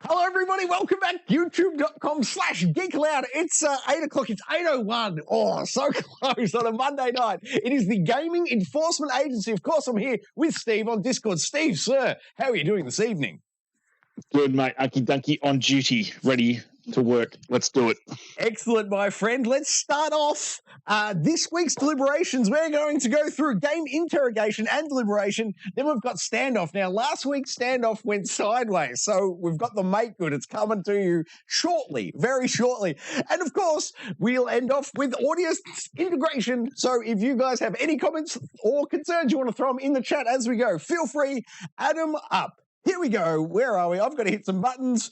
Hello, everybody. Welcome back. YouTube.com/Geek Aloud. It's 8 o'clock. It's 8:01. Oh, so close on a Monday night. It is the Gaming Enforcement Agency. Of course, I'm here with Steve on Discord. Steve, sir, how are you doing this evening? Good, mate. Unky Dunky on duty, ready to work. Let's do it. Excellent, my friend. Let's start off this week's deliberations. We're going to go through game interrogation and deliberation. Then we've got standoff. Now, last week's standoff went sideways, so we've got the make good. It's coming to you shortly, very shortly. And of course, we'll end off with audience integration. So if you guys have any comments or concerns, you want to throw them in the chat as we go, feel free, add them up. Here we go. Where are we? I've got to hit some buttons.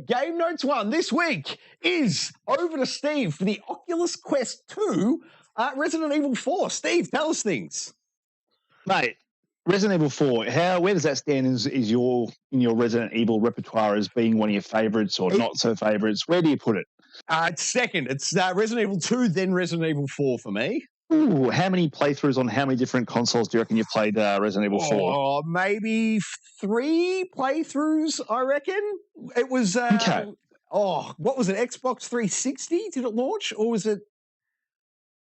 Game Notes 1 this week is over to Steve for the Oculus Quest 2, Resident Evil 4. Steve, tell us things. Mate, Resident Evil 4, where does that stand in your Resident Evil repertoire as being one of your favourites or not so favourites? Where do you put it? It's second. It's Resident Evil 2, then Resident Evil 4 for me. Ooh, how many playthroughs on how many different consoles do you reckon you played Resident Evil 4? Oh, maybe 3 playthroughs, I reckon. It was, okay. What was it, Xbox 360? Did it launch? Or was it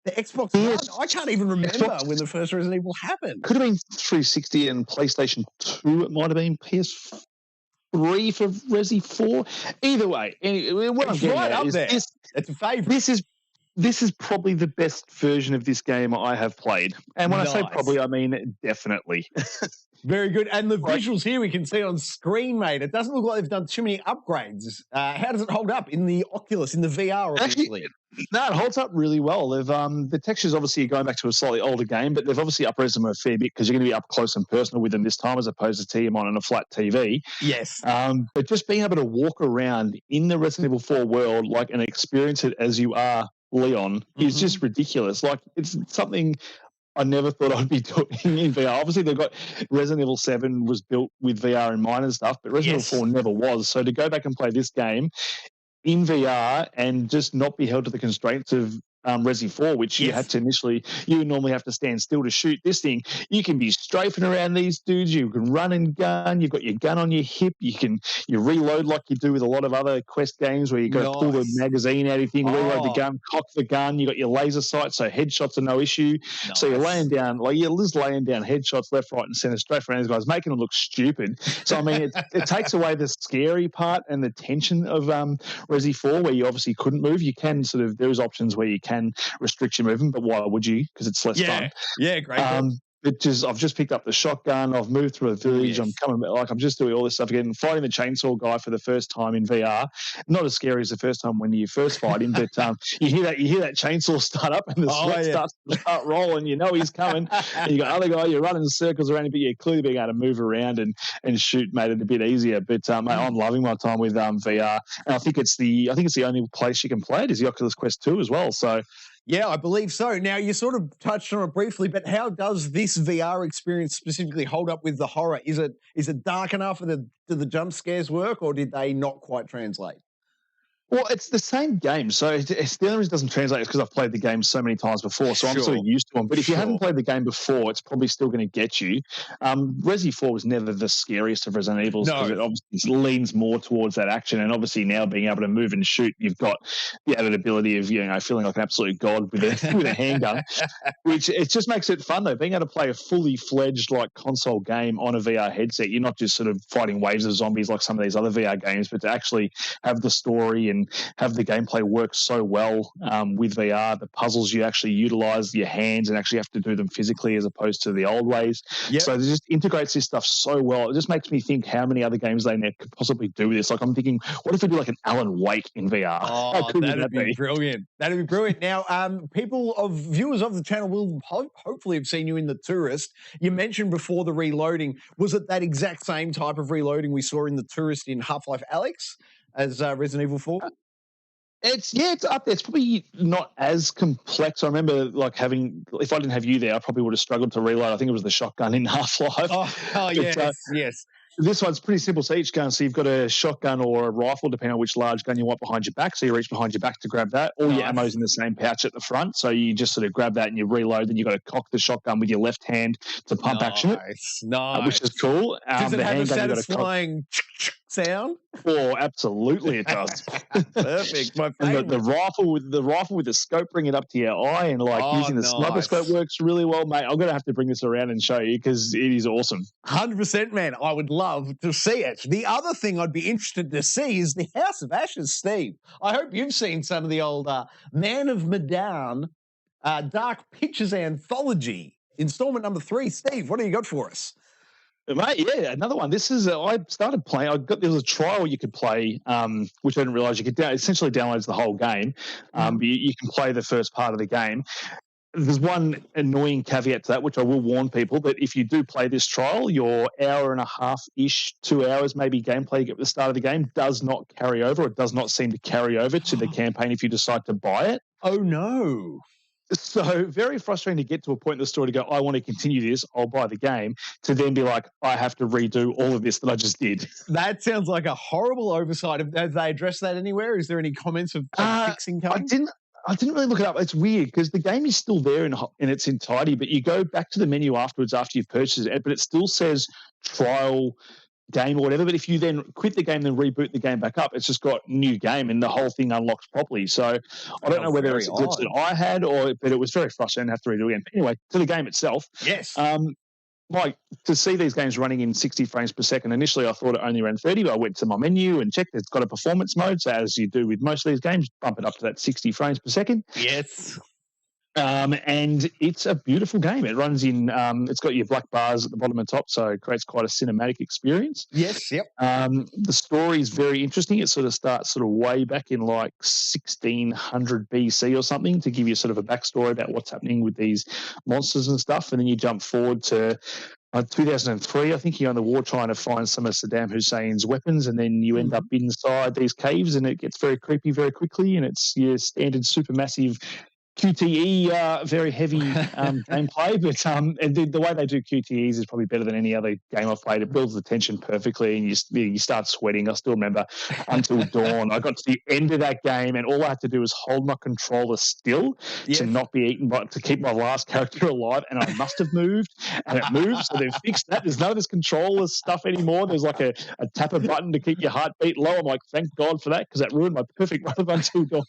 the Xbox One? I can't even remember when the first Resident Evil happened. Could have been 360 and PlayStation 2. It might have been PS3 for Resi 4. Either way, anyway, what I'm getting right at up is there. It's a favourite. This is probably the best version of this game I have played. And when I say probably, I mean definitely. Very good. And the visuals here we can see on screen, mate. It doesn't look like they've done too many upgrades. How does it hold up in the Oculus, in the VR, obviously? No, it holds up really well. They've the textures obviously are going back to a slightly older game, but they've obviously up-res them a fair bit because you're going to be up close and personal with them this time as opposed to seeing them on a flat TV. Yes. But just being able to walk around in the Resident Evil 4 world and experience it as you are Leon is just ridiculous. Like, it's something I never thought I'd be doing in VR. Obviously, they've got Resident Evil 7 was built with VR in mind and stuff, but Resident Evil 4 never was. So to go back and play this game in VR and just not be held to the constraints of Resi 4, which you had to initially, you would normally have to stand still to shoot this thing. You can be strafing around these dudes. You can run and gun. You've got your gun on your hip. You reload like you do with a lot of other Quest games where you go pull the magazine out of your thing, reload the gun, cock the gun. You got your laser sight, so headshots are no issue. Nice. So you're laying down, you're just laying down headshots left, right, and center, straight around these guys, making them look stupid. So I mean, it takes away the scary part and the tension of Resi 4, where you obviously couldn't move. You can there's options where you can restrict your movement, but why would you? Because it's less fun. Yeah, great. I've just picked up the shotgun. I've moved through a village. I'm just doing all this stuff again. Fighting the chainsaw guy for the first time in VR. Not as scary as the first time when you first fight him, but you hear that chainsaw start up and the sweat starts to start rolling. You know he's coming. And you got other guy. You're running circles around him, but you're clearly being able to move around and shoot made it a bit easier. But mate, I'm loving my time with VR, and I think it's the only place you can play it is the Oculus Quest 2 as well. So. Yeah, I believe so. Now, you sort of touched on it briefly, but how does this VR experience specifically hold up with the horror? Is it dark enough? Do the jump scares work, or did they not quite translate? Well, it's the same game. So it's the only reason it doesn't translate is because I've played the game so many times before. So I'm sort of used to them. But if you haven't played the game before, it's probably still going to get you. Resi 4 was never the scariest of Resident Evils because it obviously leans more towards that action. And obviously now being able to move and shoot, you've got the added ability of, feeling like an absolute god with a handgun, which it just makes it fun though. Being able to play a fully fledged console game on a VR headset, you're not just sort of fighting waves of zombies like some of these other VR games, but to actually have the story and have the gameplay work so well with VR. The puzzles you actually utilize your hands and actually have to do them physically as opposed to the old ways. So it just integrates this stuff so well. It just makes me think how many other games they could possibly do this. I'm thinking, what if we do an Alan Wake in VR? Oh, that'd be brilliant. That'd be brilliant. Now, viewers of the channel will hopefully have seen you in The Tourist. You mentioned before the reloading. Was it that exact same type of reloading we saw in The Tourist in Half-Life Alyx as Resident Evil 4? It's up there. It's probably not as complex. I remember if I didn't have you there, I probably would have struggled to reload. I think it was the shotgun in Half-Life. Yes. This one's pretty simple. So each gun, so you've got a shotgun or a rifle, depending on which large gun you want behind your back. So you reach behind your back to grab that. All your ammo's in the same pouch at the front. So you just sort of grab that and you reload. Then you've got to cock the shotgun with your left hand to pump action it, which is cool. Does it have a satisfying sound? Oh, absolutely, it does. Perfect. My And favorite. the rifle with the scope, bring it up to your eye, and like using the sniper scope works really well, mate. I'm gonna have to bring this around and show you because it is awesome. 100%, man. I would love to see it. The other thing I'd be interested to see is the House of Ashes, Steve. I hope you've seen some of the old Man of Medan Dark Pictures Anthology, installment number 3. Steve, what do you got for us? Mate, yeah, another one. This is I started playing. There was a trial you could play, which I didn't realize you could essentially downloads the whole game. But you can play the first part of the game. There's one annoying caveat to that, which I will warn people that if you do play this trial, your hour and a half-ish, 2 hours maybe gameplay you get at the start of the game does not carry over. It does not seem to carry over to the campaign if you decide to buy it. Oh, no. So very frustrating to get to a point in the story to go, I want to continue this, I'll buy the game, to then be like, I have to redo all of this that I just did. That sounds like a horrible oversight. Have they addressed that anywhere? Is there any comments of fixing coming? I didn't really look it up. It's weird because the game is still there in its entirety, but you go back to the menu afterwards after you've purchased it, but it still says trial game or whatever. But if you then quit the game, then reboot the game back up, it's just got new game and the whole thing unlocks properly. So I don't know whether it's a glitch that I had but it was very frustrating to have to redo again. But anyway, to the game itself. Yes. Like to see these games running in 60 frames per second. Initially, I thought it only ran 30, but I went to my menu and checked. It's got a performance mode, so as you do with most of these games, bump it up to that 60 frames per second. Yes. And it's a beautiful game. It runs in. It's got your black bars at the bottom and top, so it creates quite a cinematic experience. Yes. Yep. The story is very interesting. It sort of starts way back in like 1600 BC or something to give you sort of a backstory about what's happening with these monsters and stuff, and then you jump forward to 2003, I think you're on the war trying to find some of Saddam Hussein's weapons, and then you end up inside these caves, and it gets very creepy very quickly, and it's your standard supermassive QTE, very heavy gameplay, but and the way they do QTEs is probably better than any other game I've played. It builds the tension perfectly, and you start sweating. I still remember Until Dawn. I got to the end of that game, and all I had to do was hold my controller still to not be eaten, but to keep my last character alive. And I must have moved, and it moved. So they've fixed that. There's none of this controller stuff anymore. There's like a tap a button to keep your heartbeat low. I'm like, thank God for that, because that ruined my perfect run of Until Dawn.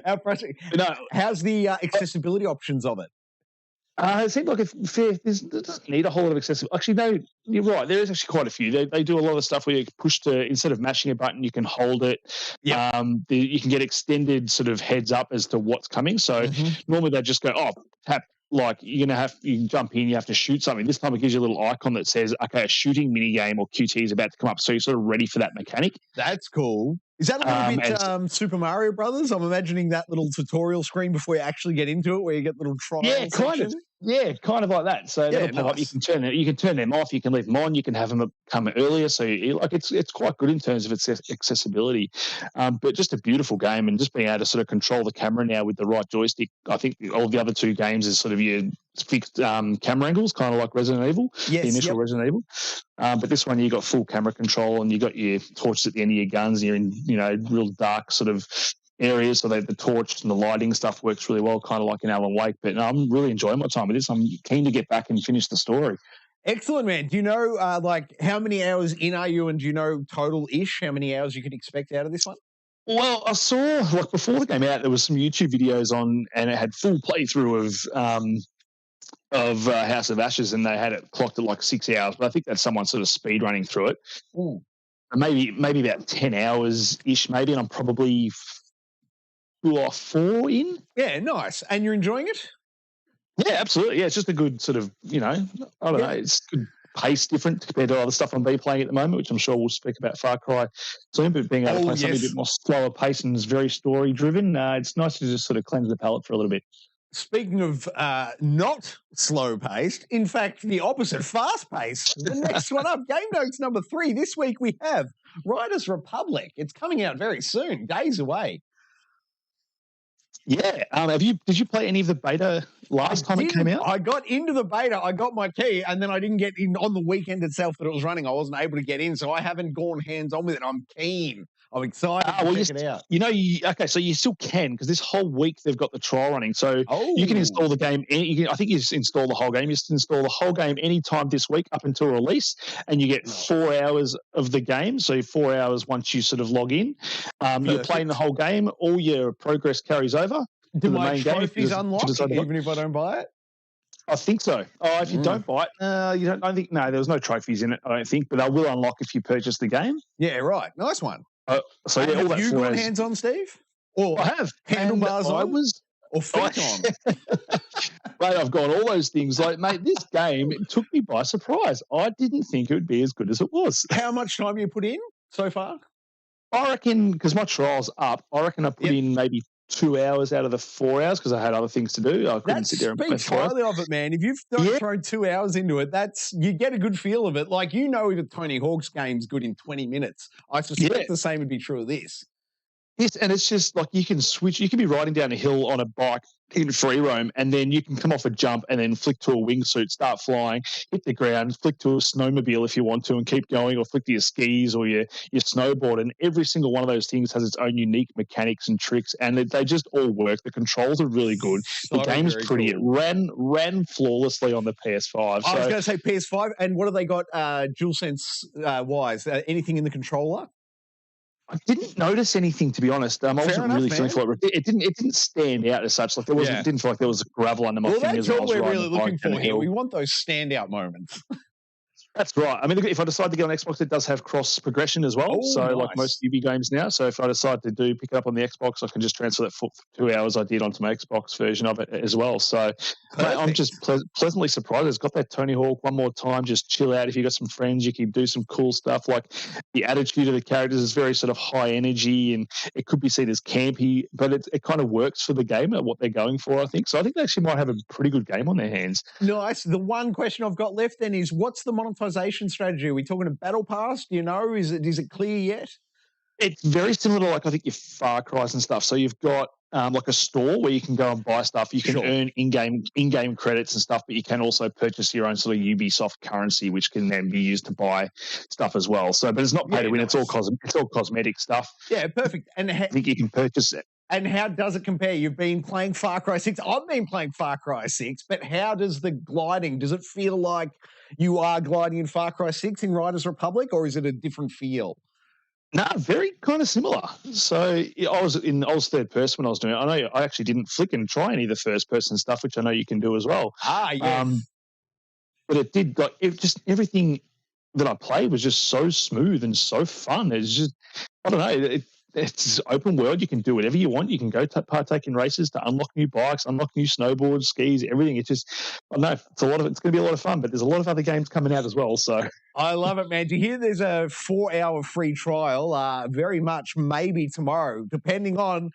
How frustrating. How's the accessibility options of it? It seems like it doesn't need a whole lot of accessibility. Actually, no, you're right. There is actually quite a few. They do a lot of stuff where you push instead of mashing a button, you can hold it. Yep. You can get extended sort of heads up as to what's coming. So normally they just go, tap. Like you jump in, you have to shoot something. This time it gives you a little icon that says, okay, a shooting mini game or QT is about to come up. So you're sort of ready for that mechanic. That's cool. Is that a little bit Super Mario Brothers? I'm imagining that little tutorial screen before you actually get into it, where you get little trial. Yeah, kind of. Yeah, kind of like that. So that'll pop up. You can turn them off. You can leave them on. You can have them come earlier. So it's quite good in terms of its accessibility. But just a beautiful game, and just being able to sort of control the camera now with the right joystick. I think all the other two games is sort of your fixed camera angles, kind of like Resident Evil, the initial Resident Evil. But this one, you got full camera control, and you got your torches at the end of your guns. And you're in real dark sort of areas, so the torch and the lighting stuff works really well, kind of like in Alan Wake. But I'm really enjoying my time with this. I'm keen to get back and finish the story. Excellent, man. Do you know how many hours in are you, and do you know total-ish how many hours you could expect out of this one? Well, I saw before the game out, there was some YouTube videos on, and it had full playthrough of House of Ashes, and they had it clocked at 6 hours. But I think that's someone sort of speed running through it. Maybe about 10 hours ish, maybe, and I'm probably 2 or 4 in. Yeah, nice. And you're enjoying it? Yeah, absolutely. Yeah, it's just a good sort of, I don't know, it's good pace, different compared to other stuff I'm playing at the moment, which I'm sure we'll speak about Far Cry soon, but being able to play something a bit more slower pace and is very story driven, it's nice to just sort of cleanse the palate for a little bit. Speaking of not slow-paced, in fact, the opposite, fast-paced, the next one up, Game Notes number 3. This week we have Riders Republic. It's coming out very soon, days away. Yeah. Did you play any of the beta last time it came out? I got into the beta, I got my key, and then I didn't get in on the weekend itself that it was running. I wasn't able to get in, so I haven't gone hands-on with it. I'm keen. I'm excited to check it out. Okay, so you still can, because this whole week they've got the trial running. So you can install the game. I think you just install the whole game. You just install the whole game anytime this week up until release, and you get 4 hours of the game. So 4 hours once you sort of log in. You're playing the whole game. All your progress carries over. Do my trophies unlock even if I don't buy it? I think so. If you don't buy it, you don't. I think no. There was no trophies in it. I don't think, but they will unlock if you purchase the game. Yeah, right. Nice one. All that. Have you got hands on, Steve? Or I have handlebars on? Or feet on? Mate, I've got all those things. Like, mate, this game it took me by surprise. I didn't think it would be as good as it was. How much time you put in so far? I reckon, because my trial's up, I reckon I put in maybe 2 hours out of the 4 hours because I had other things to do. I couldn't sit there and play 4 hours. Highly of it, man. If you've thrown 2 hours into it, you get a good feel of it. Like, if a Tony Hawk's game's good in 20 minutes. I suspect the same would be true of this. Yes, and it's just like you can switch. You can be riding down a hill on a bike in free roam, and then you can come off a jump and then flick to a wingsuit, start flying, hit the ground, flick to a snowmobile if you want to, and keep going, or flick to your skis or your snowboard. And every single one of those things has its own unique mechanics and tricks, and they just all work. The controls are really good. The game is pretty. Cool. It ran flawlessly on the PS5. I was going to say PS5, and what have they got DualSense wise? Anything in the controller? I didn't notice anything, to be honest. I wasn't really feeling for it. It didn't stand out as such. Like it didn't feel like there was gravel under my fingers. Well, that's what we're really looking for here. We want those standout moments. That's right. I mean, if I decide to get on Xbox, it does have cross progression as well. Like most UB games now. So if I decide to pick it up on the Xbox, I can just transfer that 2 hours I did onto my Xbox version of it as well. So mate, I'm just pleasantly surprised. It's got that Tony Hawk one more time. Just chill out. If you've got some friends, you can do some cool stuff. Like the attitude of the characters is very sort of high energy, and it could be seen as campy, but it kind of works for the game at what they're going for, I think. So I think they actually might have a pretty good game on their hands. Nice. The one question I've got left then is, what's the monetization strategy? Are we talking a battle pass? Do you know? Is it clear yet? It's very similar to I think your Far Cry's and stuff. So you've got like a store where you can go and buy stuff. You can earn in-game credits and stuff, but you can also purchase your own sort of Ubisoft currency, which can then be used to buy stuff as well. So, but it's not pay to win. Nice. It's all cosmetic stuff. Yeah, perfect. And I think you can purchase it. And how does it compare? You've been playing Far Cry 6. I've been playing Far Cry 6, but how does the gliding? Does it feel like you are gliding in Far Cry 6 in Riders Republic, or is it a different feel? No, very kind of similar. So I was third person when I was doing it. I know I actually didn't flick and try any of the first person stuff, which I know you can do as well. Yes. But it did everything that I played was just so smooth and so fun. It's just, I don't know, it's open world. You can do whatever you want. You can go partake in races to unlock new bikes, unlock new snowboards, skis, everything. It's just, I don't know, it's going to be a lot of fun, but there's a lot of other games coming out as well. So I love it, man. Do you hear there's a 4-hour free trial? Very much maybe tomorrow, depending on,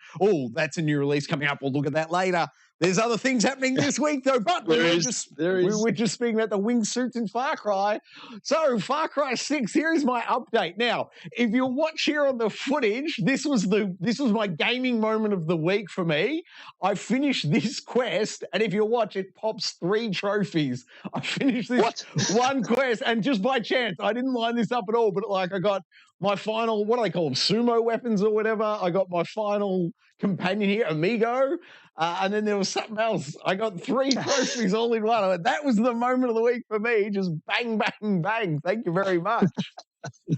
that's a new release coming up. We'll look at that later. There's other things happening this week, though, but we were just speaking about the wingsuits in Far Cry. So, Far Cry 6, here is my update. Now, if you watch here on the footage, this was my gaming moment of the week for me. I finished this quest, and if you watch, it pops 3 trophies. I finished this one quest, and just by chance, I didn't line this up at all, but I got my final, what do they call them, sumo weapons or whatever. I got my final companion here, Amigo, and then there was something else. I got 3 trophies all in one. That was the moment of the week for me. Just bang, bang, bang. Thank you very much.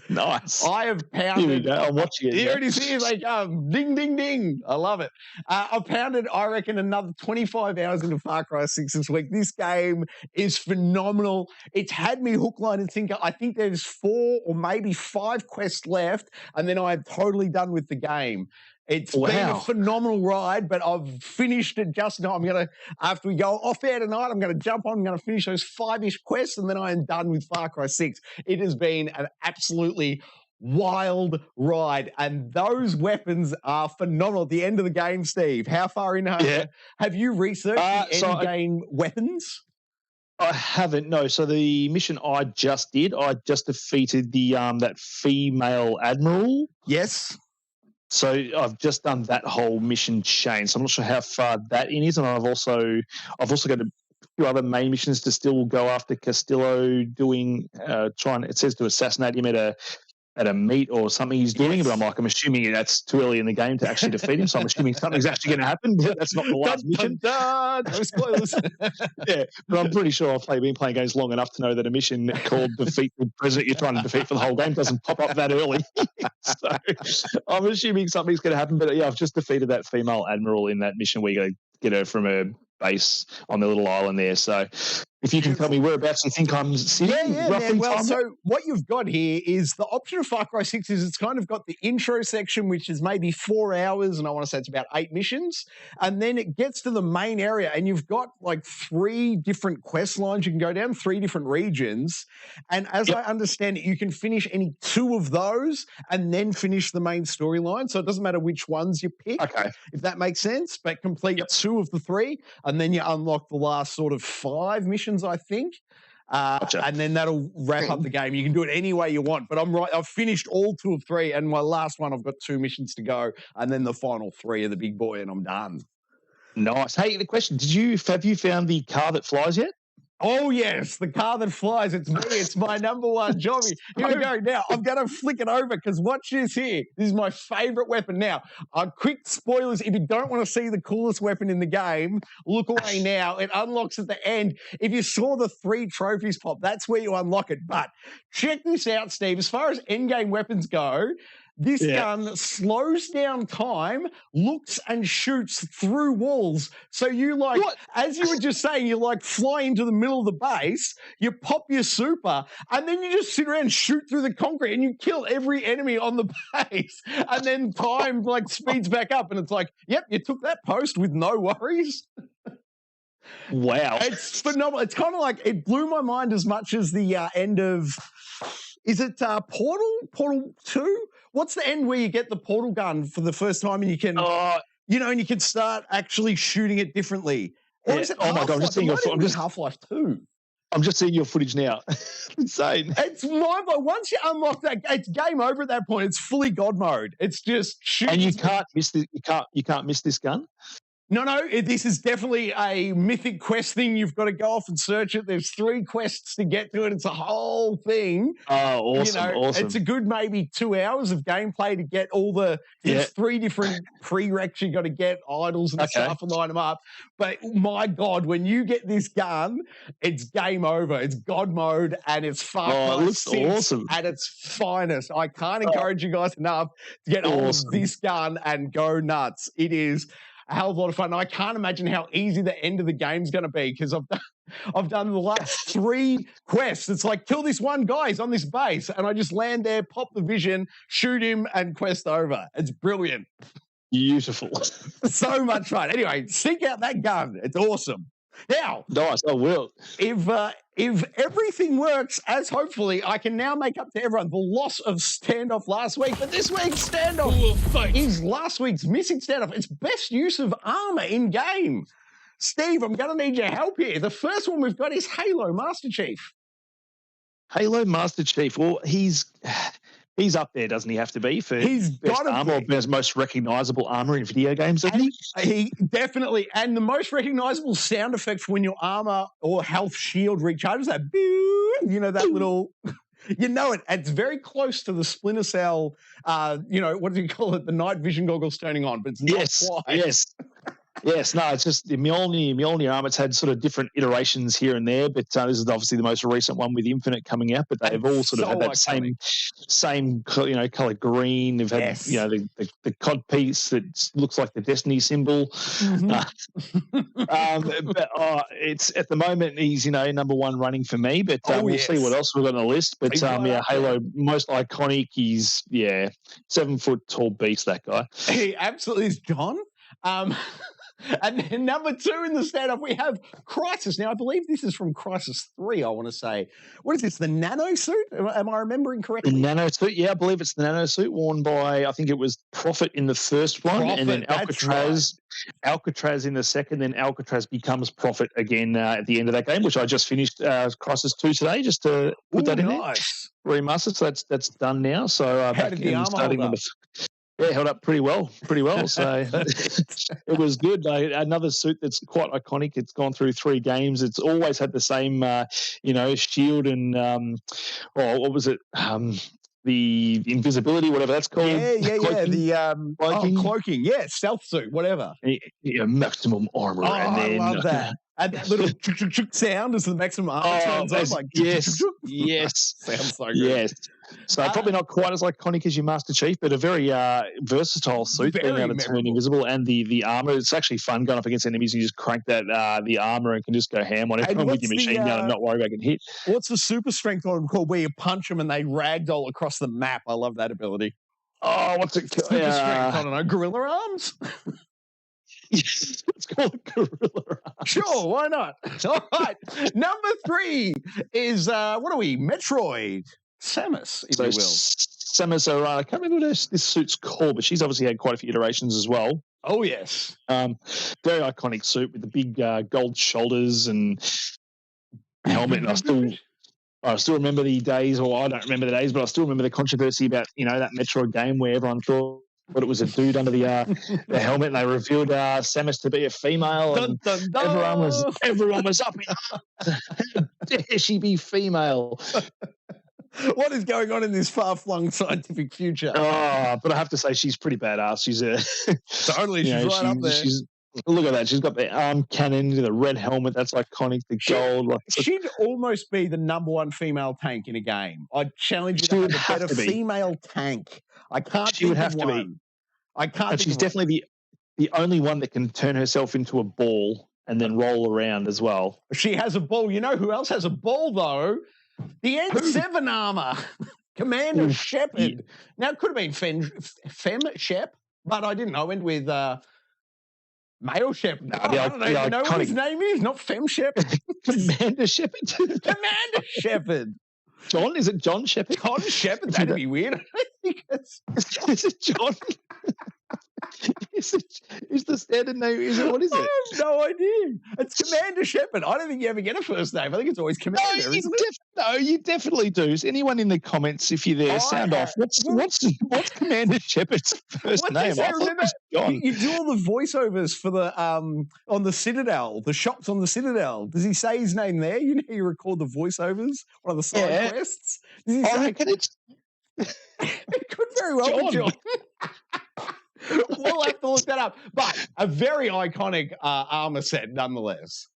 Nice. I have pounded. Here we go. I'm watching it. Here it is. Here they come. Ding, ding, ding. I love it. I pounded, I reckon, another 25 hours into Far Cry 6 this week. This game is phenomenal. It's had me hook, line, and sinker. I think there's 4 or maybe 5 quests left, and then I'm totally done with the game. It's been a phenomenal ride, but I've finished it just now. After we go off air tonight, I'm going to jump on. I'm going to finish those 5-ish quests, and then I am done with Far Cry 6. It has been an absolutely wild ride, and those weapons are phenomenal. At the end of the game, Steve, how far in have you researched the end-game weapons? I haven't, no. So the mission I just did, I just defeated the that female admiral. Yes. So I've just done that whole mission chain. So I'm not sure how far that in is, and I've also got a few other main missions to still go after Castillo, doing it says to assassinate him at a meet or something he's doing, but I'm assuming that's too early in the game to actually defeat him. So I'm assuming something's actually going to happen. That's not the last mission. No spoilers. Yeah, but I'm pretty sure I've been playing games long enough to know that a mission called defeat the president you're trying to defeat for the whole game doesn't pop up that early. So I'm assuming something's going to happen. But yeah, I've just defeated that female admiral in that mission where you got to get her from a base on the little island there. So if you can tell me whereabouts you think I'm sitting, roughly. Well, so what you've got here is the option of Far Cry 6 is it's kind of got the intro section, which is maybe 4 hours, and I want to say it's about 8 missions, and then it gets to the main area, and you've got like 3 different quest lines you can go down, 3 different regions, and as I understand it, you can finish any 2 of those and then finish the main storyline, so it doesn't matter which ones you pick, if that makes sense, but complete 2 of the 3, and then you unlock the last sort of 5 missions, I think. And then that'll wrap up the game. You can do it any way you want, but I'm right. I've finished all 2 of 3, and my last one, I've got 2 missions to go, and then the final 3 are the big boy, and I'm done. Nice. Hey, the question: have you found the car that flies yet? Oh, yes, the car that flies. It's me. It's my number one job. Here we go. Now, I'm going to flick it over because watch this here. This is my favorite weapon. Now, quick spoilers. If you don't want to see the coolest weapon in the game, look away now. It unlocks at the end. If you saw the 3 trophies pop, that's where you unlock it. But check this out, Steve. As far as endgame weapons go, this gun slows down time, looks and shoots through walls. So you as you were just saying, you fly into the middle of the base, you pop your super, and then you just sit around and shoot through the concrete and you kill every enemy on the base. And then time speeds back up and it's yep, you took that post with no worries. Wow. It's phenomenal. It's kind of it blew my mind as much as the end of, is it Portal 2? What's the end where you get the portal gun for the first time and you can, and you can start actually shooting it differerently? Or is it my God, I'm just seeing Half-Life 2. I'm just seeing your footage now. Insane. It's mind-blowing. Once you unlock that, it's game over at that point. It's fully God mode. It's just shooting. And you can't miss this. You can't miss this gun. No, this is definitely a mythic quest thing. You've got to go off and search it. There's 3 quests to get to it. It's a whole thing. Oh, awesome, awesome. It's a good maybe 2 hours of gameplay to get all the 3 different prereqs you got to get, idols and stuff, and line them up. But my God, when you get this gun, it's game over. It's God mode, and it's Far Cry 6 awesome at its finest. I can't encourage you guys enough to get hold of this gun and go nuts. It is a hell of a lot of fun. I can't imagine how easy the end of the game's going to be because I've done the last 3 quests. It's kill this one guy, he's on this base, and I just land there, pop the vision, shoot him, and quest over. It's brilliant. Beautiful. So much fun. Anyway, seek out that gun. It's awesome. Now, nice. I will. If everything works as hopefully, I can now make up to everyone the loss of Standoff last week. But this week's Standoff is last week's missing Standoff. It's best use of armor in game. Steve, I'm going to need your help here. The first one we've got is Halo Master Chief. Halo Master Chief. Well, he's up there, doesn't he have to be, for best armor, or best most recognizable armor in video games, doesn't he? He definitely, and the most recognizable sound effect for when your armor or health shield recharges, that that little, it's very close to the Splinter Cell, what do you call it, the night vision goggles turning on, but it's not quite. Yes, no, it's just the Mjolnir armor. It's had sort of different iterations here and there, but this is obviously the most recent one with Infinite coming out. But they've all sort of had that same color green. They've had the cod piece that looks like the Destiny symbol. Mm-hmm. But it's at the moment he's number 1 running for me. But we'll see what else we've got on the list. But Halo most iconic. He's 7 foot tall beast. That guy. He absolutely is, John. And then number 2 in the Standoff, we have Crisis. Now, I believe this is from Crisis 3, I want to say. What is this, the nano suit? Am I remembering correctly? The nano suit, I believe it's the nano suit worn by, I think it was Prophet in the first one, and then Alcatraz in the second, then Alcatraz becomes Prophet again at the end of that game, which I just finished Crisis 2 today, just to put that in there. Remastered, so that's done now. So how did the armor hold up? Yeah, held up pretty well. So it was good. Another suit that's quite iconic. It's gone through 3 games. It's always had the same, shield and what was it? The invisibility, whatever that's called. Yeah. Cloaking, The cloaking. Yeah, stealth suit, whatever. Yeah, maximum armor. And then, I love that. And that little chuk sound as the maximum armor turns on. Like, yes. Sounds so good. Yes. So probably not quite as iconic as your Master Chief, but a very versatile suit, being able to turn invisible, and the armor. It's actually fun going up against enemies. You just crank that the armor and can just go ham on everyone with your machine gun and not worry about getting hit. What's the super strength on called where you punch them and they ragdoll across the map? I love that ability. Oh, what's it called? Super strength, I don't know, gorilla arms? Yes, it's called gorilla arms. Sure, why not? All right. Number 3 is, what are we? Metroid. Samus, if you will. Samus Aran. I can't remember what this suit's called, but she's obviously had quite a few iterations as well. Oh, yes. Very iconic suit with the big gold shoulders and helmet. And I still remember the days, or I don't remember the days, but I still remember the controversy about, that Metroid game where everyone thought it was a dude under the helmet, and they revealed Samus to be a female, and everyone was up. How dare she be female? What is going on in this far-flung scientific future? Oh, but I have to say she's pretty badass. She's totally. She's right up there. Look at that. She's got the arm cannon, the red helmet. That's iconic. The gold. She'd almost be the number 1 female tank in a game. I'd challenge you to have a better female tank. I can't. She would have to be. I can't. And she's definitely the only one that can turn herself into a ball and then roll around as well. She has a ball. You know who else has a ball though? The N7 armor. Commander Shepard. Yeah. Now, it could have been Fem Shep, but I didn't. I went with Male Shepard. No, I don't even know what his name is. Not Fem Shepard. Commander Shepard. Commander Shepard. John? Is it John Shepard? John Shepard? That'd be weird. Is it John? Is the standard name? What is it? I have no idea. It's Commander Shepard. I don't think you ever get a first name. I think it's always Commander. No, you definitely do. Is anyone in the comments, if you're there, sound off. What's Commander Shepard's first name? I thought it was John. You do all the voiceovers for the on the Citadel, the shops on the Citadel. Does he say his name there? You know, you record the voiceovers, one of the side quests. I reckon it's. It could very well be John. We'll have to look that up. But a very iconic armor set nonetheless.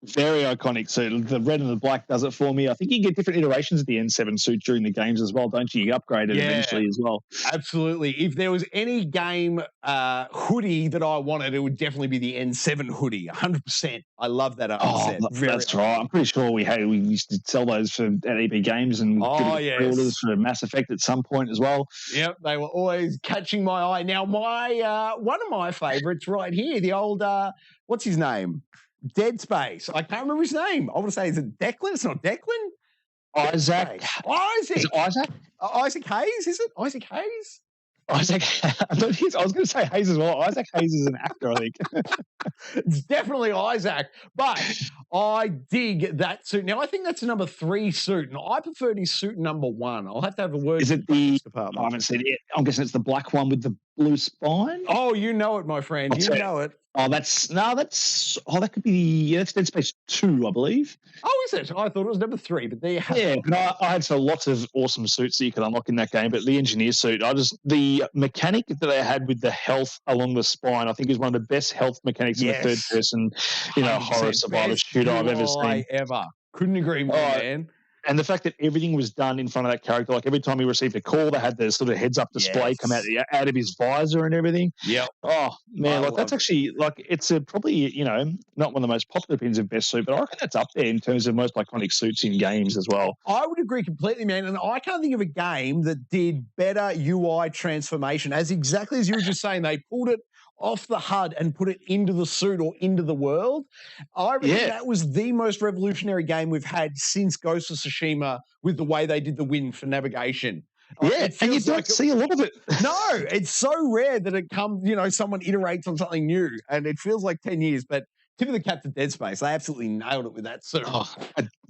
Very iconic suit. The red and the black does it for me. I think you get different iterations of the N7 suit during the games as well, don't you? You upgrade it eventually as well. Absolutely. If there was any game hoodie that I wanted, it would definitely be the N7 hoodie. 100%. I love that set. That's right. I'm pretty sure we used to sell those at EB Games and give orders for Mass Effect at some point as well. Yep, they were always catching my eye. Now, my one of my favourites right here, the old what's his name? Dead Space. I can't remember his name. I want to say, is it Declan? It's not Declan. Isaac. Isaac. Is it Isaac? Isaac Hayes, is it? Isaac Hayes? Isaac. I was going to say Hayes as well. Isaac Hayes is an actor, I think. It's definitely Isaac, but I dig that suit. Now, I think that's a number 3 suit, and I preferred his suit number 1. I'll have to have a word. Is it the department? I haven't seen it. I'm guessing it's the black one with the blue spine. Oh, you know it, my friend. You know it. Oh, that could be that's Dead Space 2, I believe. Oh, is it? I thought it was number 3, but there you have it. Yeah, I had lots of awesome suits that you could unlock in that game, but the engineer suit, the mechanic that they had with the health along the spine, I think is one of the best health mechanics in a third person, horror survivor shooter I've ever seen. Couldn't agree more, man. And the fact that everything was done in front of that character, like every time he received a call, they had the sort of heads-up display come out of his visor and everything. Yeah. Oh man, that's actually it's probably not one of the most popular opinions of best suit, but I reckon that's up there in terms of most iconic suits in games as well. I would agree completely, man. And I can't think of a game that did better UI transformation. As exactly as you were just saying, they pulled it off the HUD and put it into the suit or into the world. I reckon that was the most revolutionary game we've had since Ghost of Tsushima with the way they did the wind for navigation. Yeah, and you don't see a lot of it. No, it's so rare that it comes, someone iterates on something new, and it feels like 10 years, but tip of the cap to Dead Space. They absolutely nailed it with that suit. Oh,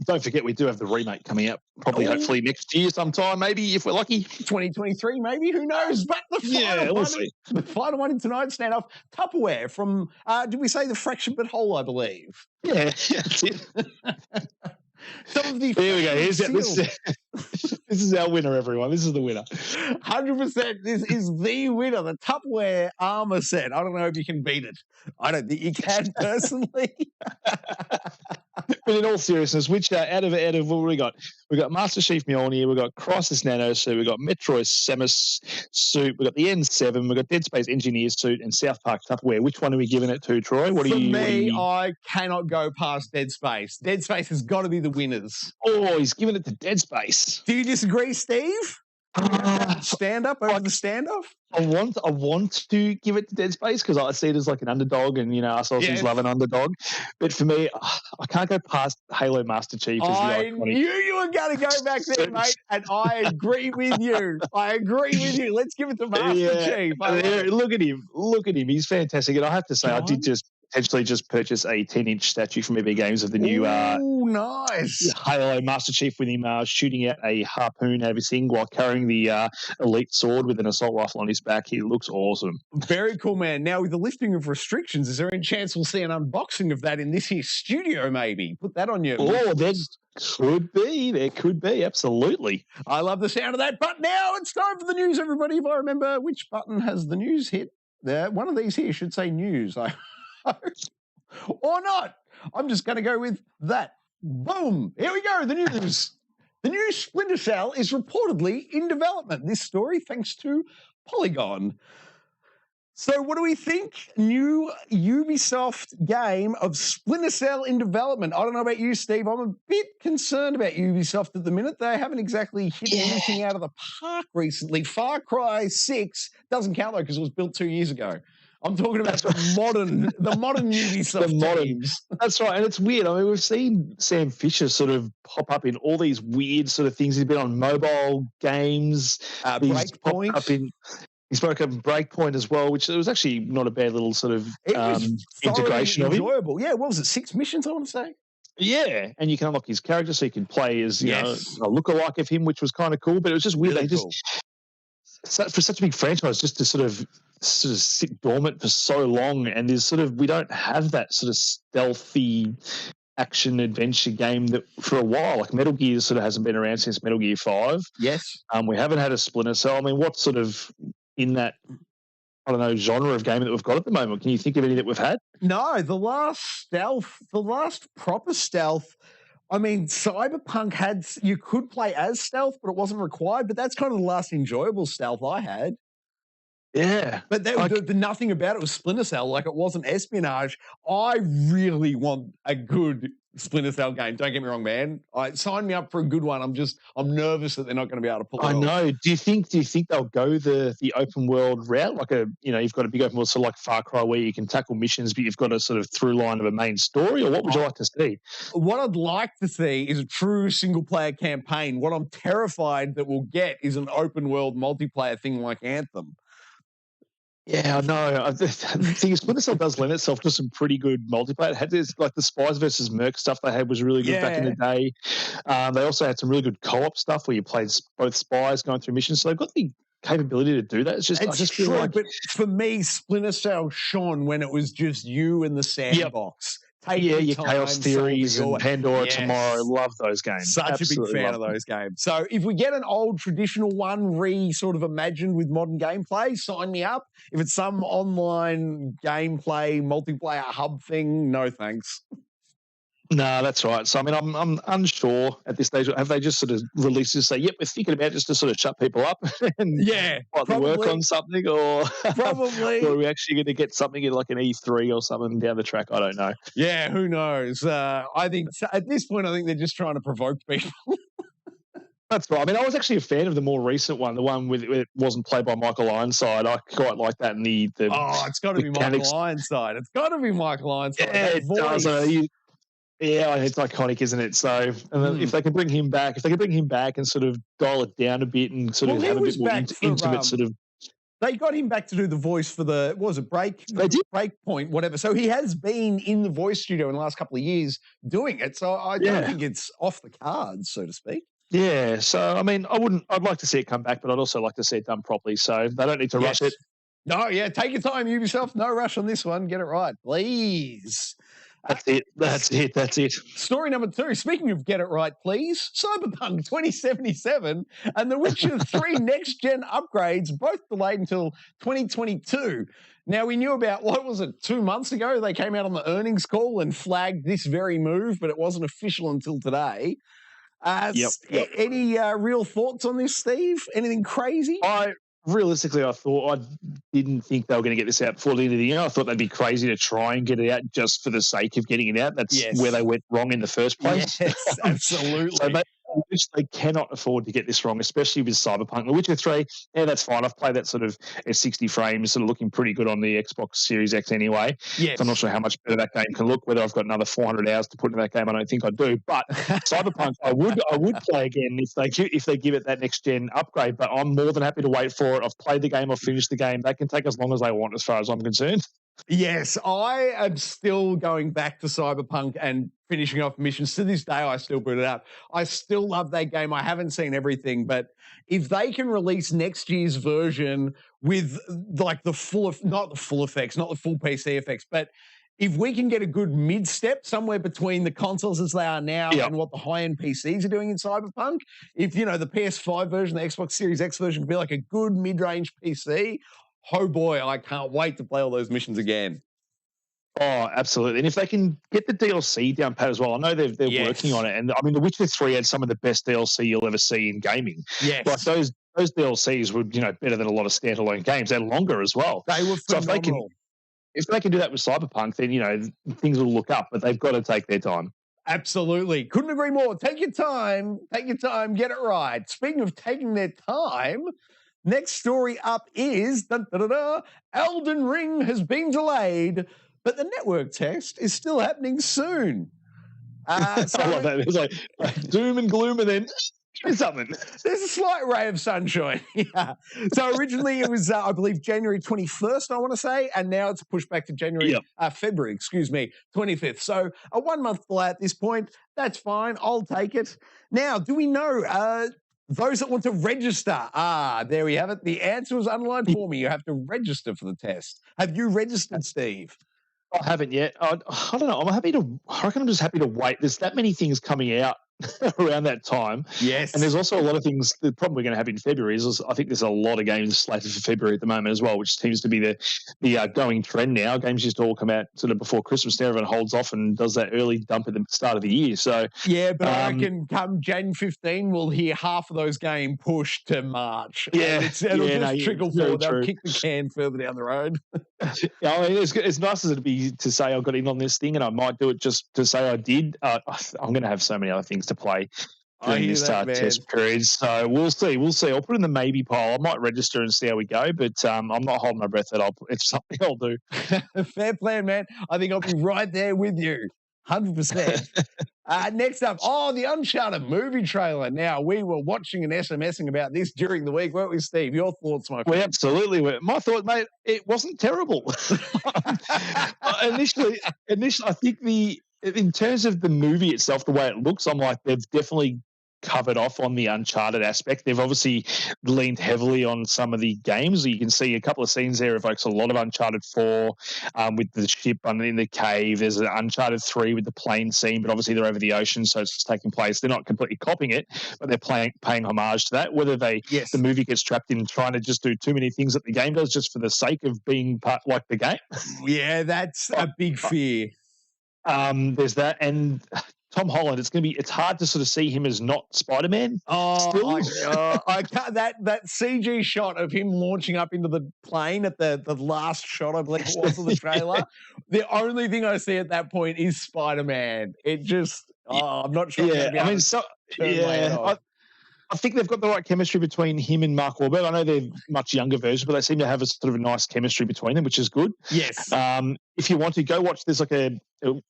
don't forget, we do have the remake coming out probably, hopefully next year sometime, maybe if we're lucky. 2023, maybe, who knows? But the final one in tonight's Standoff, Tupperware from, did we say the Fraction But Whole, I believe? Yeah, that's it. Some of the Here we go. This is our winner, everyone. This is the winner. 100%. This is the winner, the Tupperware armor set. I don't know if you can beat it. I don't think you can personally. But in all seriousness, which out of what we got? We got Master Chief Mjolnir, we got Crisis Nano suit, we got Metroid Samus suit, we got the N7, we got Dead Space Engineer suit, and South Park Tupperware. Which one are we giving it to, Troy? I cannot go past Dead Space. Dead Space has got to be the winners. Oh, he's giving it to Dead Space. Do you disagree, Steve? Stand up over the Standoff? I want to give it to Dead Space because I see it as like an underdog, and us Aussies love an underdog. But for me, I can't go past Halo Master Chief. I knew you were going to go back there, mate, and I agree with you. Let's give it to Master Chief. Look at him. He's fantastic. And I have to say, I did just potentially just purchase a 10-inch statue from EB Games of the new nice Halo Master Chief with him shooting out a harpoon out of his thing while carrying the elite sword with an assault rifle on his back. He looks awesome. Very cool, man. Now, with the lifting of restrictions, is there any chance we'll see an unboxing of that in this here studio, maybe? Put that on your list. There could be, absolutely. I love the sound of that. But now it's time for the news, everybody. If I remember which button has the news hit, one of these here should say news. Or not. I'm just going to go with that. Boom. Here we go. The news. The new Splinter Cell is reportedly in development. This story thanks to Polygon. So what do we think? New Ubisoft game of Splinter Cell in development. I don't know about you, Steve. I'm a bit concerned about Ubisoft at the minute. They haven't exactly hit anything out of the park recently. Far Cry 6 doesn't count, though, because it was built 2 years ago. I'm talking about the modern Ubisoft games. That's right, and it's weird. I mean, we've seen Sam Fisher sort of pop up in all these weird sort of things. He's been on mobile games. Breakpoint. He spoke of Breakpoint as well, which was actually not a bad little sort of integration of it. Enjoyable. Yeah, what was it, 6 missions, I want to say? Yeah, and you can unlock his character so you can play as a lookalike of him, which was kind of cool, but it was just weird. Really cool. For such a big franchise, just to sort of sit dormant for so long, and we don't have that sort of stealthy action adventure game that for a while, like Metal Gear sort of hasn't been around since Metal Gear 5. Yes. We haven't had a Splinter Cell. I mean, what's sort of in that, I don't know, genre of game that we've got at the moment? Can you think of any that we've had? No, the last proper stealth, I mean, Cyberpunk you could play as stealth, but it wasn't required. But that's kind of the last enjoyable stealth I had. Yeah. But nothing about it was Splinter Cell. Like, it wasn't espionage. I really want a good Splinter Cell game. Don't get me wrong, man. Sign me up for a good one. I'm nervous that they're not going to be able to pull it off. I know. Do you think they'll go the open world route? Like you've got a big open world, sort of like Far Cry, where you can tackle missions, but you've got a sort of through line of a main story, or what would you like to see? What I'd like to see is a true single player campaign. What I'm terrified that we'll get is an open world multiplayer thing like Anthem. Yeah, I know. The thing is, Splinter Cell does lend itself to some pretty good multiplayer. It had this, like the Spies versus Merc stuff they had was really good back in the day. They also had some really good co-op stuff where you played both spies going through missions. So they've got the capability to do that. I just feel like, but for me, Splinter Cell shone when it was just you and the sandbox. Your Chaos Theories and Pandora Tomorrow. Love those games. Such a big fan of those games. So if we get an old traditional one sort of imagined with modern gameplay, sign me up. If it's some online gameplay multiplayer hub thing, no thanks. No, that's right. So, I mean, I'm unsure at this stage. Have they just sort of released to say, yep, we're thinking about just to sort of shut people up and work on something? Or probably. Or are we actually going to get something in like an E3 or something down the track? I don't know. Yeah, who knows? I think at this point, I think they're just trying to provoke people. That's right. I mean, I was actually a fan of the more recent one, the one with it wasn't played by Michael Ironside. I quite like that. And it's got to be Michael Ironside. It's got to be Michael Ironside. Yeah, it does. Yeah, it's iconic, isn't it? So if they can bring him back, and sort of dial it down a bit and sort of have a bit more intimate sort of. They got him back to do the voice for the, what was it, Breakpoint, whatever. So he has been in the voice studio in the last couple of years doing it. So I don't think it's off the cards, so to speak. Yeah. So, I mean, I'd like to see it come back, but I'd also like to see it done properly. So they don't need to rush it. No, yeah, take your time, Ubisoft. No rush on this one. Get it right, please. That's it. Story number 2. Speaking of get it right, please. Cyberpunk 2077 and The Witcher 3 next-gen upgrades, both delayed until 2022. Now, we knew about, 2 months ago? They came out on the earnings call and flagged this very move, but it wasn't official until today. Yep. Any real thoughts on this, Steve? Anything crazy? Realistically, I didn't think they were going to get this out before the end of the year. I thought they'd be crazy to try and get it out just for the sake of getting it out. That's where they went wrong in the first place. Yes, absolutely. So they cannot afford to get this wrong, especially with Cyberpunk. The Witcher 3, that's fine. I've played that sort of at 60 frames, sort of looking pretty good on the Xbox Series X anyway. Yes. So I'm not sure how much better that game can look. Whether I've got another 400 hours to put into that game, I don't think I do. But Cyberpunk, I would play again if they give it that next gen upgrade. But I'm more than happy to wait for it. I've played the game. I've finished the game. They can take as long as they want, as far as I'm concerned. Yes, I am still going back to Cyberpunk and finishing off missions. To this day, I still boot it up. I still love that game. I haven't seen everything, but if they can release next year's version with like not the full effects, not the full PC effects, but if we can get a good mid-step somewhere between the consoles as they are now and what the high-end PCs are doing in Cyberpunk, if, the PS5 version, the Xbox Series X version could be like a good mid-range PC, oh boy, I can't wait to play all those missions again. Oh, absolutely. And if they can get the DLC down pat as well, I know they're working on it. And I mean, The Witcher 3 had some of the best DLC you'll ever see in gaming. Yes. Like those DLCs were, better than a lot of standalone games. They're longer as well. They were phenomenal. So if they can do that with Cyberpunk, then, things will look up, but they've got to take their time. Absolutely. Couldn't agree more. Take your time, get it right. Speaking of taking their time, next story up is Elden Ring has been delayed, but the network test is still happening soon. I love that. It's like doom and gloom, and then something. There's a slight ray of sunshine. Yeah. So originally it was, I believe, January 21st, I want to say, and now it's pushed back to February 25th. So a 1 month delay at this point. That's fine. I'll take it. Now, do we know those that want to register? There we have it. The answer was underlined for me. You have to register for the test. Have you registered, Steve? I haven't yet. I don't know. I reckon I'm just happy to wait. There's that many things coming out around that time. Yes. And there's also a lot of things. The problem we're going to have in February is I think there's a lot of games slated for February at the moment as well, which seems to be the going trend now. Games used to all come out sort of before Christmas. Now everyone holds off and does that early dump at the start of the year. So yeah, but I reckon come Jan 15, we'll hear half of those games pushed to March. Yeah. It'll just trickle forward. They'll kick the can further down the road. I mean, as nice as it'd be to say I got in on this thing, and I might do it just to say I did, I'm going to have so many other things to play during this test period. So we'll see. I'll put in the maybe pile. I might register and see how we go, but I'm not holding my breath that it's something I'll do. Fair plan, man. I think I'll be right there with you. 100%. Next up, the Uncharted movie trailer. Now, we were watching and SMSing about this during the week, weren't we, Steve? Your thoughts, my friend? We absolutely were. My thought, mate, it wasn't terrible. Initially, I think in terms of the movie itself, the way it looks, I'm like, they've definitely covered off on the Uncharted aspect. They've obviously leaned heavily on some of the games. You can see a couple of scenes there evokes a lot of Uncharted 4 with the ship in the cave. There's an Uncharted 3 with the plane scene, but obviously they're over the ocean, so it's taking place. They're not completely copying it, but they're paying homage to that. Whether the movie gets trapped in trying to just do too many things that the game does just for the sake of being part like the game. Yeah, that's a big fear. There's that, and Tom Holland, it's hard to sort of see him as not Spider-Man. I can't, that CG shot of him launching up into the plane at the last shot, I believe it was, of the trailer. The only thing I see at that point is Spider-Man. It just, I'm not sure. Yeah, I mean, I think they've got the right chemistry between him and Mark Wahlberg. I know they're much younger versions, but they seem to have a sort of a nice chemistry between them, which is good. Yes. If you want to go watch, there's it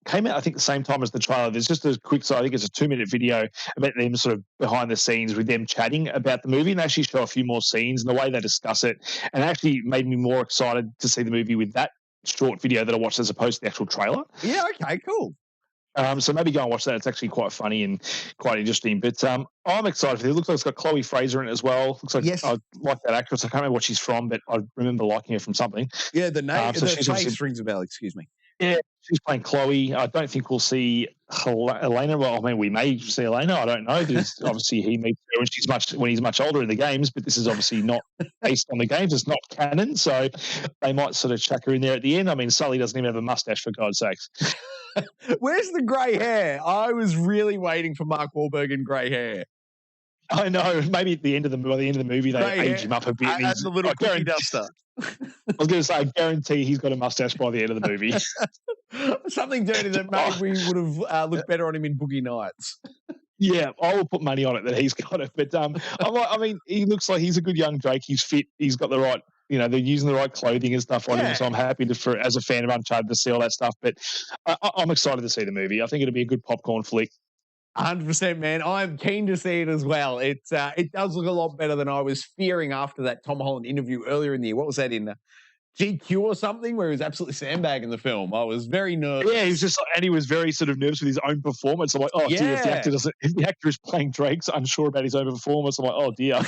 came out, I think, the same time as the trailer. There's just a quick, so I think it's a 2-minute video about them sort of behind the scenes with them chatting about the movie, and they actually show a few more scenes and the way they discuss it, and it actually made me more excited to see the movie with that short video that I watched as opposed to the actual trailer. Yeah, okay, cool. So maybe go and watch that. It's actually quite funny and quite interesting. But I'm excited for it. It looks like it's got Chloe Fraser in it as well. Looks like I like that actress. I can't remember what she's from, but I remember liking her from something. Yeah, the name, so the face rings a bell, excuse me. Yeah, she's playing Chloe. I don't think we'll see Elena. Well, I mean, we may see Elena. I don't know. There's obviously he meets her when he's much older in the games, but this is obviously not based on the games. It's not canon, so they might sort of chuck her in there at the end. I mean, Sully doesn't even have a mustache, for God's sakes. Where's the grey hair? I was really waiting for Mark Wahlberg and grey hair. I know. Maybe by the end of the movie, they age him up a bit. And the little cookie duster. I was going to say, I guarantee he's got a mustache by the end of the movie. Something dirty that maybe we would have looked better on him in Boogie Nights. Yeah, I will put money on it that he's got it. But I mean, he looks like he's a good young Drake. He's fit. He's got the right. They're using the right clothing and stuff on him, so I'm happy as a fan of Uncharted to see all that stuff. But I'm excited to see the movie. I think it'll be a good popcorn flick. 100%, man. I'm keen to see it as well. It does look a lot better than I was fearing after that Tom Holland interview earlier in the year. What was that in? GQ or something, where he was absolutely sandbagging the film. I was very nervous. Yeah, he was just, and he was very sort of nervous with his own performance. I'm like, oh dear, if the actor is playing Drake's unsure about his own performance, I'm like, oh dear.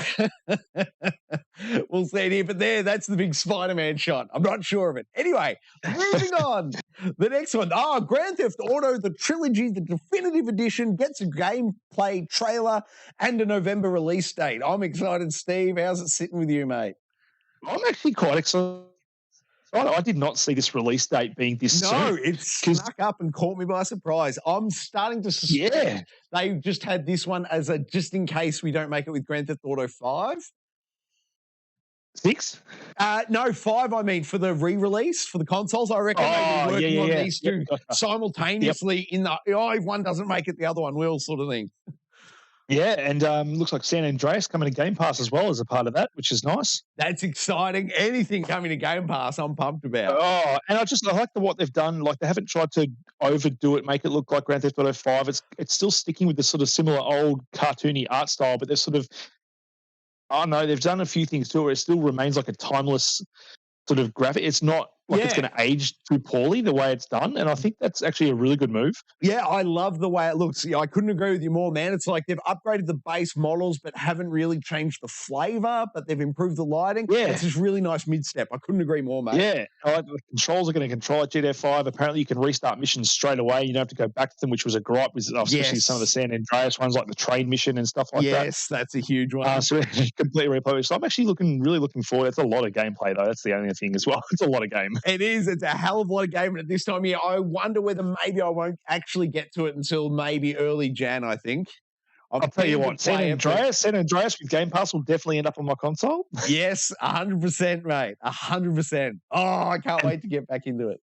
We'll see it here, but that's the big Spider-Man shot. I'm not sure of it. Anyway, moving on. The next one. Grand Theft Auto, the trilogy, the definitive edition, gets a gameplay trailer and a November release date. I'm excited, Steve. How's it sitting with you, mate? I'm actually quite excited. I did not see this release date being this soon. No, it snuck up and caught me by surprise. I'm starting to suspect they just had this one as a just in case we don't make it with Grand Theft Auto 5. 6? No, 5, I mean, for the re-release for the consoles. I reckon they'll be working on these two simultaneously in the, if one doesn't make it, the other one will, sort of thing. Yeah, and looks like San Andreas coming to Game Pass as well as a part of that, which is nice. That's exciting. Anything coming to Game Pass, I'm pumped about. Oh, and I like what they've done. Like, they haven't tried to overdo it, make it look like Grand Theft Auto 5. It's still sticking with the sort of similar old cartoony art style, but they're sort of, they've done a few things too where it still remains like a timeless sort of graphic. It's not like it's going to age too poorly the way it's done, and I think that's actually a really good move. Yeah, I love the way it looks. Yeah, I couldn't agree with you more, man. It's like they've upgraded the base models but haven't really changed the flavor, but they've improved the lighting. Yeah. It's this really nice mid-step. I couldn't agree more, mate. Yeah, the controls are going to control at GTA 5. Apparently you can restart missions straight away. You don't have to go back to them, which was a gripe, especially some of the San Andreas ones, like the trade mission and stuff like that. Yes, that's a huge one. So completely repurposed. So I'm actually really looking forward. It's a lot of gameplay, though. That's the only thing as well. It's a lot of game. It is. It's a hell of a lot of game, and at this time of year, I wonder whether maybe I won't actually get to it until maybe early Jan, I think. I'll tell you what, San Andreas with Game Pass will definitely end up on my console. Yes, 100%, mate. 100%. Oh, I can't wait to get back into it.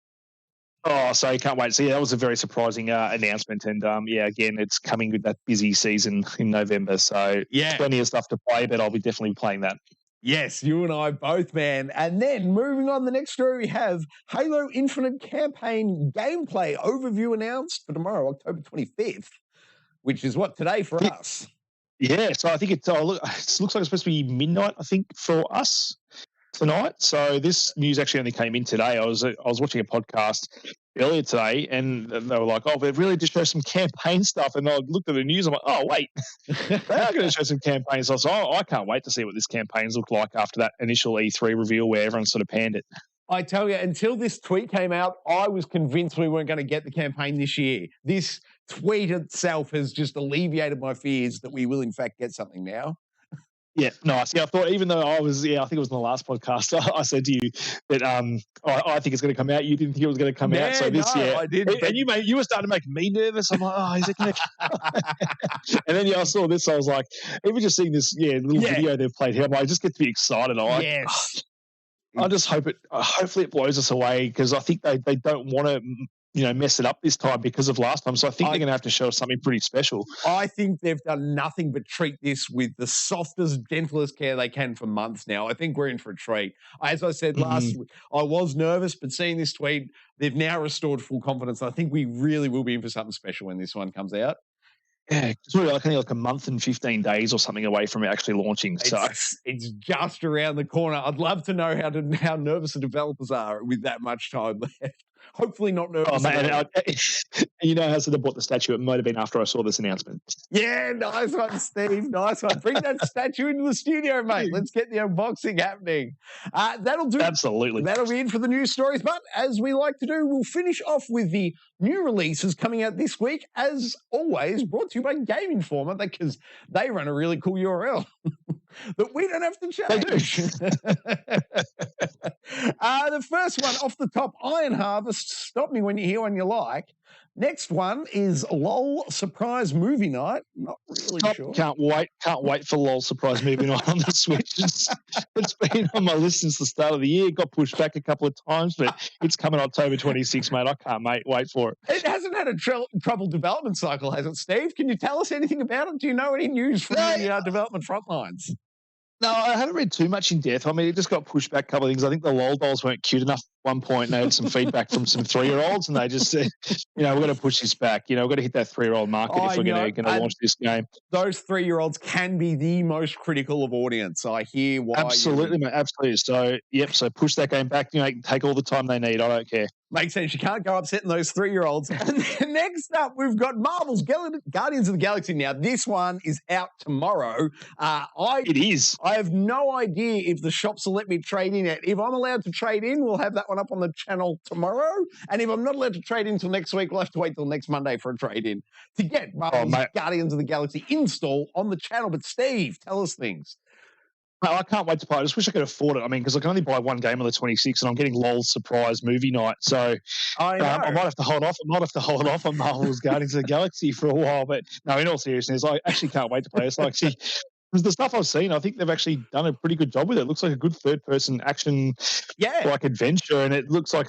Oh, so you can't wait. So, that was a very surprising announcement. And, again, it's coming with that busy season in November. So, plenty of stuff to play, but I'll be definitely playing that. Yes, you and I both, man. And then moving on, the next story we have Halo Infinite campaign gameplay overview announced for tomorrow, October 25th, which is today for us. Yeah, so I think it looks like it's supposed to be midnight, I think, for us tonight. So this news actually only came in today. I was watching a podcast earlier today, and they were like, they've really just show some campaign stuff. And I looked at the news, I'm like, oh, wait, they are going to show some campaign stuff. So I can't wait to see what this campaigns look like after that initial E3 reveal where everyone sort of panned it. I tell you, until this tweet came out, I was convinced we weren't going to get the campaign this year. This tweet itself has just alleviated my fears that we will, in fact, get something now. Yeah, nice. Yeah, I thought, even though I think it was in the last podcast, I said to you that I think it's going to come out. You didn't think it was going to come out. So I did. And you were starting to make me nervous. I'm like, is it going to? And then I saw this. I was like, even just seeing this, little video they've played here, I just get to be excited. I just hope hopefully it blows us away, because I think they don't want to mess it up this time because of last time. So I think they're going to have to show us something pretty special. I think they've done nothing but treat this with the softest, gentlest care they can for months now. I think we're in for a treat. As I said last week, I was nervous, but seeing this tweet, they've now restored full confidence. I think we really will be in for something special when this one comes out. Yeah, it's really only like a month and 15 days or something away from it actually launching. So it's just around the corner. I'd love to know how nervous the developers are with that much time left. Hopefully not nervous. Oh, man, how I bought the statue? It might have been after I saw this announcement. Yeah, nice one, Steve. Nice one. Bring that statue into the studio, mate. Let's get the unboxing happening. That'll do. Absolutely. That'll be it for the news stories. But as we like to do, we'll finish off with the new releases coming out this week. As always, brought to you by Game Informer, because they run a really cool URL that we don't have to change. The first one off the top, Iron Harvest. Stop me when you hear one you like. Next one is LOL Surprise Movie Night. Not really sure. Can't wait for LOL Surprise Movie Night on the Switch. It's been on my list since the start of the year. It got pushed back a couple of times, but it's coming October 26, mate. I can't wait for it. It hasn't had a troubled development cycle, has it, Steve? Can you tell us anything about it? Do you know any news from the development front lines? No, I haven't read too much in depth. I mean, it just got pushed back a couple of things. I think the LOL dolls weren't cute enough at one point, and they had some feedback from some 3-year-olds, and they just said, we're going to push this back. We've got to hit that 3-year-old market if we're going to launch this game. Those 3-year-olds can be the most critical of audience. I hear why. Absolutely, mate. Absolutely. So push that game back. Take all the time they need. I don't care. Makes sense. You can't go upsetting those 3-year-olds. And then next up, we've got Marvel's Guardians of the Galaxy. Now, this one is out tomorrow. It is. I have no idea if the shops will let me trade in it. If I'm allowed to trade in, we'll have that one up on the channel tomorrow. And if I'm not allowed to trade in until next week, we'll have to wait till next Monday for a trade-in to get Marvel's Guardians of the Galaxy install on the channel. But Steve, tell us things. No, I can't wait to play. I just wish I could afford it. I mean, because I can only buy one game on the 26th, and I'm getting LOL Surprise Movie Night. So I might have to hold off. I might have to hold off on Marvel's Guardians of the Galaxy for a while. But no, in all seriousness, I actually can't wait to play this. Because the stuff I've seen, I think they've actually done a pretty good job with it. It looks like a good third-person action, adventure, and it looks like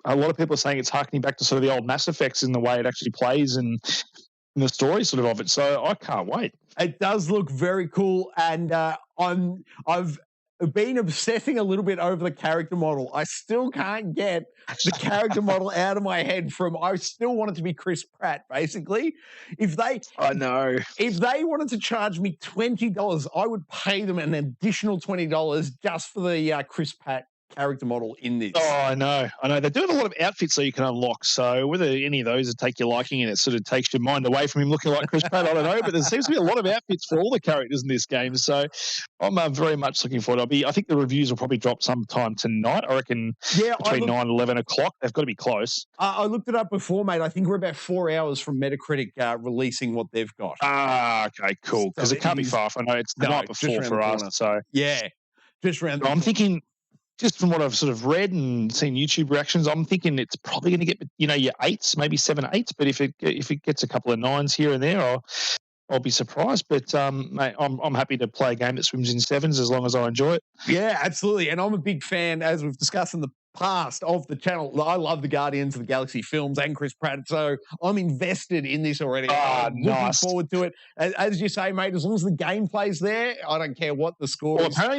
a lot of people are saying it's harkening back to sort of the old Mass Effects in the way it actually plays and the story sort of it. So I can't wait. It does look very cool, and I've been obsessing a little bit over the character model. I still can't get the character model out of my head I still want it to be Chris Pratt, basically. If they wanted to charge me $20, I would pay them an additional $20 just for the Chris Pratt character model in this. Oh, I know. They're doing a lot of outfits that you can unlock. So whether any of those take your liking and it sort of takes your mind away from him looking like Chris Pratt, I don't know. But there seems to be a lot of outfits for all the characters in this game. So I'm very much looking forward. I think the reviews will probably drop sometime tonight. I reckon between 9 and 11 o'clock. They've got to be close. I looked it up before, mate. I think we're about 4 hours from Metacritic releasing what they've got. Okay, cool. Because it can't be far. I know it's the night before for us. So yeah, just around. I'm thinking. Just from what I've sort of read and seen YouTube reactions, I'm thinking it's probably going to get, your 8s, maybe 7 8s. But if it gets a couple of 9s here and there, I'll be surprised. But mate, I'm happy to play a game that swims in 7s as long as I enjoy it. Yeah, absolutely. And I'm a big fan, as we've discussed in the past, of the channel. I love the Guardians of the Galaxy films and Chris Pratt, so I'm invested in this already. I'm looking forward to it. As you say, mate, as long as the gameplay's there, I don't care what the score is. Apparently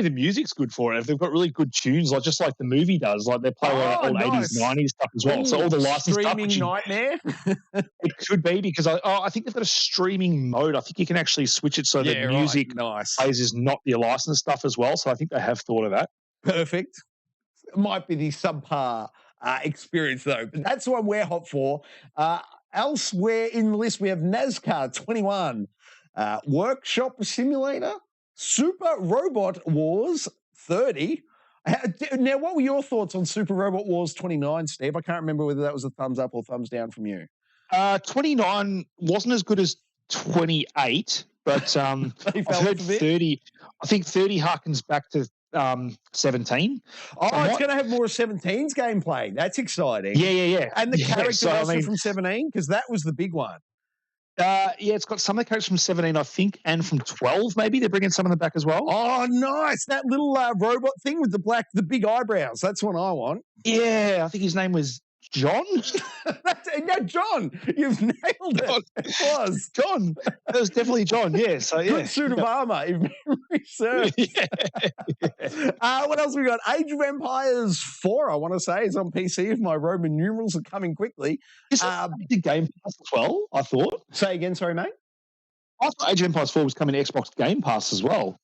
the music's good for it. If they've got really good tunes, just like the movie does, they play all 80s, 90s stuff as well. So all the licensed stuff. Streaming nightmare? It could be, because I think they've got a streaming mode. I think you can actually switch it so that music plays is not your licensed stuff as well. So I think they have thought of that. Perfect. It might be the subpar experience, though. But that's the one we're hot for. Elsewhere in the list, we have NASCAR 21, Workshop Simulator, Super Robot Wars 30. Now, what were your thoughts on Super Robot Wars 29, Steve? I can't remember whether that was a thumbs up or thumbs down from you. 29 wasn't as good as 28, but I've heard 30. I think 30 harkens back to 17. It's going to have more 17's gameplay. That's exciting. Yeah. And the character also from 17, because that was the big one. It's got some of the characters from 17, I think, and from 12, maybe. They're bringing some of them back as well. Oh, nice. That little robot thing with the big eyebrows. That's what I want. Yeah, I think his name was John? No, John, you've nailed it. It was. John. It was definitely John, yeah. So, yeah. Good suit of armor, if memory serves. What else we got? Age of Empires 4, I want to say, is on PC if my Roman numerals are coming quickly. Is it Game Pass as well, I thought? Say again, sorry, mate? I thought Age of Empires 4 was coming to Xbox Game Pass as well.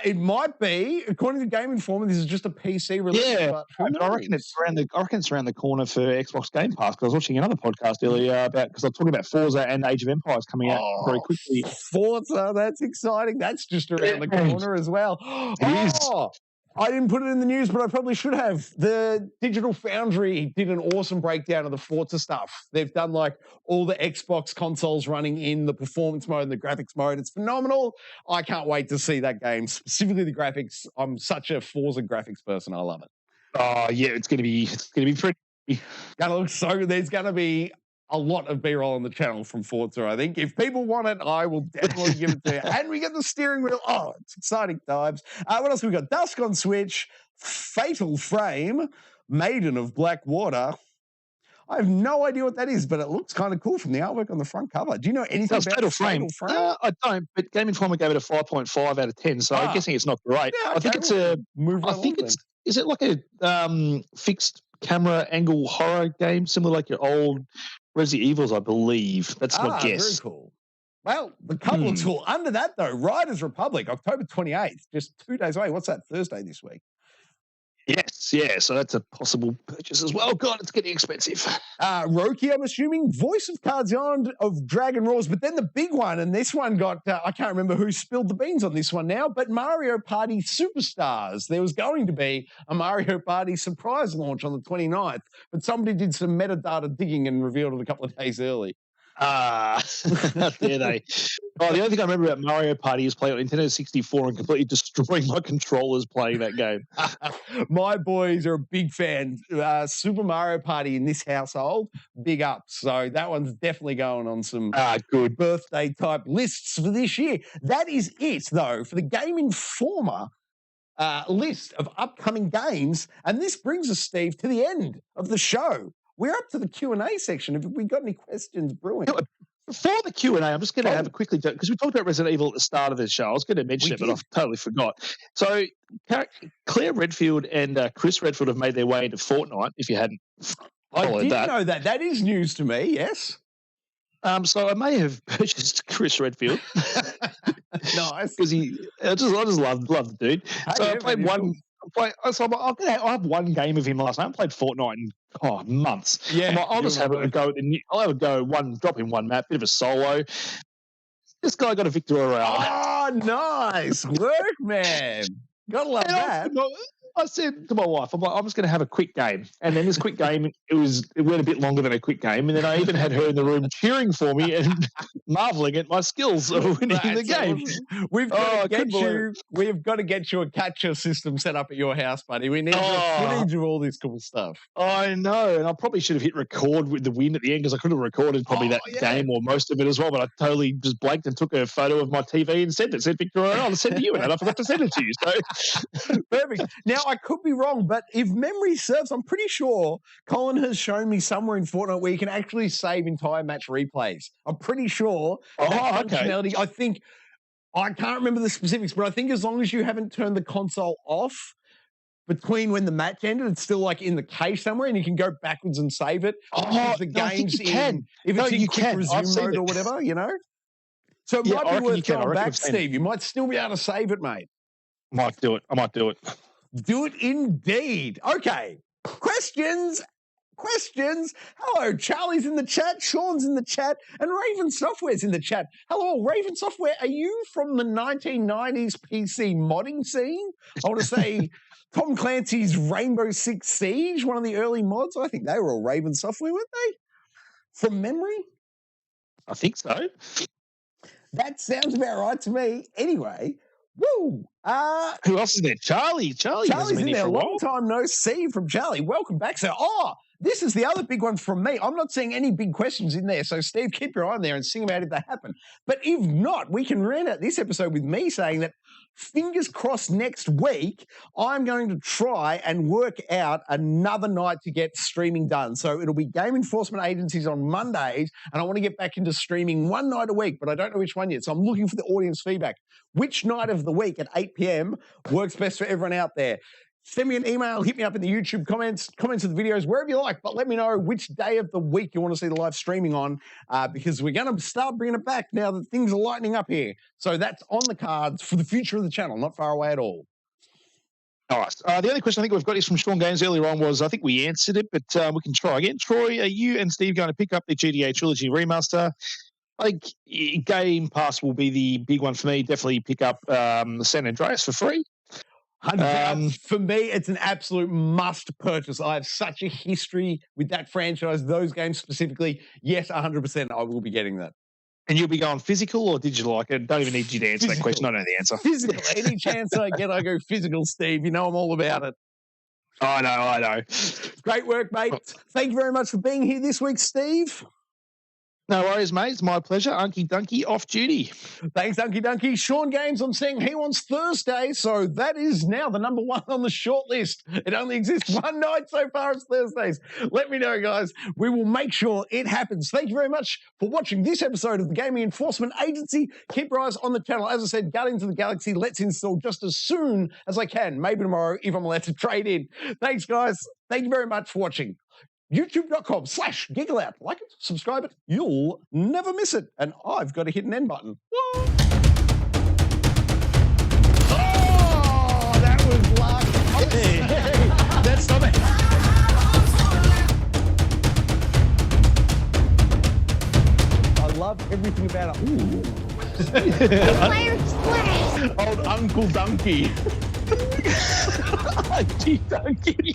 It might be, according to Game Informer, this is just a PC release. Yeah, but I reckon it's around the corner for Xbox Game Pass, because I was watching another podcast earlier because I was talking about Forza and Age of Empires coming out very quickly. Forza, that's exciting. That's just around the corner as well. It is. I didn't put it in the news, but I probably should have. The Digital Foundry did an awesome breakdown of the Forza stuff. They've done like all the Xbox consoles running in the performance mode and the graphics mode. It's phenomenal. I can't wait to see that game, specifically the graphics. I'm such a Forza graphics person. I love it. Oh yeah, it's gonna be pretty. Gonna look so good. There's gonna be a lot of B-roll on the channel from Forza, I think. If people want it, I will definitely give it to you. And we get the steering wheel. Oh, it's exciting times. What else have we got? Dusk on Switch, Fatal Frame, Maiden of Black Water. I have no idea what that is, but it looks kind of cool from the artwork on the front cover. Do you know anything about Fatal Frame? I don't, but Game Informer gave it a 5.5 out of 10, so I'm guessing it's not great. Yeah, okay. I think it's is it like a fixed camera angle horror game, similar like your old Resident Evils, I believe. That's my guess. Very cool. Well, the couple of cool. Under that, though, Riders Republic, October 28th, just 2 days away. What's that, Thursday this week? Yes, yeah, so that's a possible purchase as well. God, it's getting expensive. Roki, I'm assuming, Voice of Cards Island of Dragon Roars, but then the big one, and this one got, I can't remember who spilled the beans on this one now, but Mario Party Superstars. There was going to be a Mario Party surprise launch on the 29th, but somebody did some metadata digging and revealed it a couple of days early. How dare they? Oh, the only thing I remember about Mario Party is playing on Nintendo 64 and completely destroying my controllers playing that game. My boys are a big fan. Super Mario Party in this household, big up. So that one's definitely going on some good birthday type lists for this year. That is it, though, for the Game Informer list of upcoming games. And this brings us, Steve, to the end of the show. We're up to the Q&A section. Have we got any questions brewing? Before the Q&A, I'm just going to have a quickly, because we talked about Resident Evil at the start of the show. I was going to mention it, but I totally forgot. So Claire Redfield and Chris Redfield have made their way into Fortnite, if you hadn't followed that. I didn't know that. That is news to me, yes. So I may have purchased Chris Redfield. Nice. Because I just love the dude. So I played one. I have one game of him last night. I played Fortnite in months. Yeah, I'll just have a go. I'll have a go. Drop in one map, bit of a solo. This guy got a victory royale. Oh, nice work, man! Gotta love that. I said to my wife, I'm just going to have a quick game. And then this quick game, it went a bit longer than a quick game. And then I even had her in the room cheering for me and marveling at my skills of winning the game. Awesome. We've got to get you a catcher system set up at your house, buddy. We need footage of all this cool stuff. I know. And I probably should have hit record with the win at the end, because I could have recorded probably game or most of it as well. But I totally just blanked and took a photo of my TV and sent it. Said, Victoria, I'll send it to you. And I forgot to send it to you. So perfect. Now, I could be wrong, but if memory serves, I'm pretty sure Colin has shown me somewhere in Fortnite where you can actually save entire match replays. I'm pretty sure that functionality, I think, I can't remember the specifics, but I think as long as you haven't turned the console off between when the match ended, it's still like in the cache somewhere, and you can go backwards and save it. If the game's in quick resume mode or whatever, you know? So it might be worth going back, Steve. You might still be able to save it, mate. I might do it. Do it indeed. Okay. Questions. Hello, Charlie's in the chat, Sean's in the chat, and Raven Software's in the chat. Hello, Raven Software. Are you from the 1990s PC modding scene? I want to say Tom Clancy's Rainbow Six Siege, one of the early mods. I think they were all Raven Software, weren't they? From memory? I think so. That sounds about right to me. Anyway, woo! Who else is there? Charlie's in there. Long time no see from Charlie. Welcome back, sir. This is the other big one from me. I'm not seeing any big questions in there, so Steve, keep your eye on there and sing about if they happen. But if not, we can round out this episode with me saying that fingers crossed next week, I'm going to try and work out another night to get streaming done. So it'll be game enforcement agencies on Mondays, and I want to get back into streaming one night a week, but I don't know which one yet. So I'm looking for the audience feedback. Which night of the week at 8 p.m. works best for everyone out there? Send me an email, hit me up in the YouTube comments of the videos, wherever you like, but let me know which day of the week you want to see the live streaming on, because we're going to start bringing it back now that things are lightening up here. So that's on the cards for the future of the channel, not far away at all. All right. The only question I think we've got is from Sean Gaines earlier on was, I think we answered it, but we can try again. Troy, are you and Steve going to pick up the G.E.A. Trilogy Remaster? I think Game Pass will be the big one for me. Definitely pick up the San Andreas for free. For me, it's an absolute must purchase. I have such a history with that franchise, those games specifically. Yes, 100%, I will be getting that. And you'll be going physical or digital? I don't even need you to answer that question. I know the answer. Physical. Any chance I get, I go physical, Steve. You know I'm all about it. I know. Great work, mate. Thank you very much for being here this week, Steve. No worries, mate. It's my pleasure. Unky Dunky off duty. Thanks, Unky Dunky. Sean Games, I'm saying he wants Thursday, so that is now the number one on the short list. It only exists one night so far as Thursdays. Let me know, guys. We will make sure it happens. Thank you very much for watching this episode of the Gaming Enforcement Agency. Keep your eyes on the channel. As I said, Guardians of the Galaxy, let's install just as soon as I can. Maybe tomorrow if I'm allowed to trade in. Thanks, guys. Thank you very much for watching. YouTube.com/Geek.Aloud. Like it, subscribe it. You'll never miss it. And I've got a hit an end button. Whoa. Oh, that was luck. Hey, that's not it. I love everything about it. Ooh. Old Uncle Donkey. Donkey.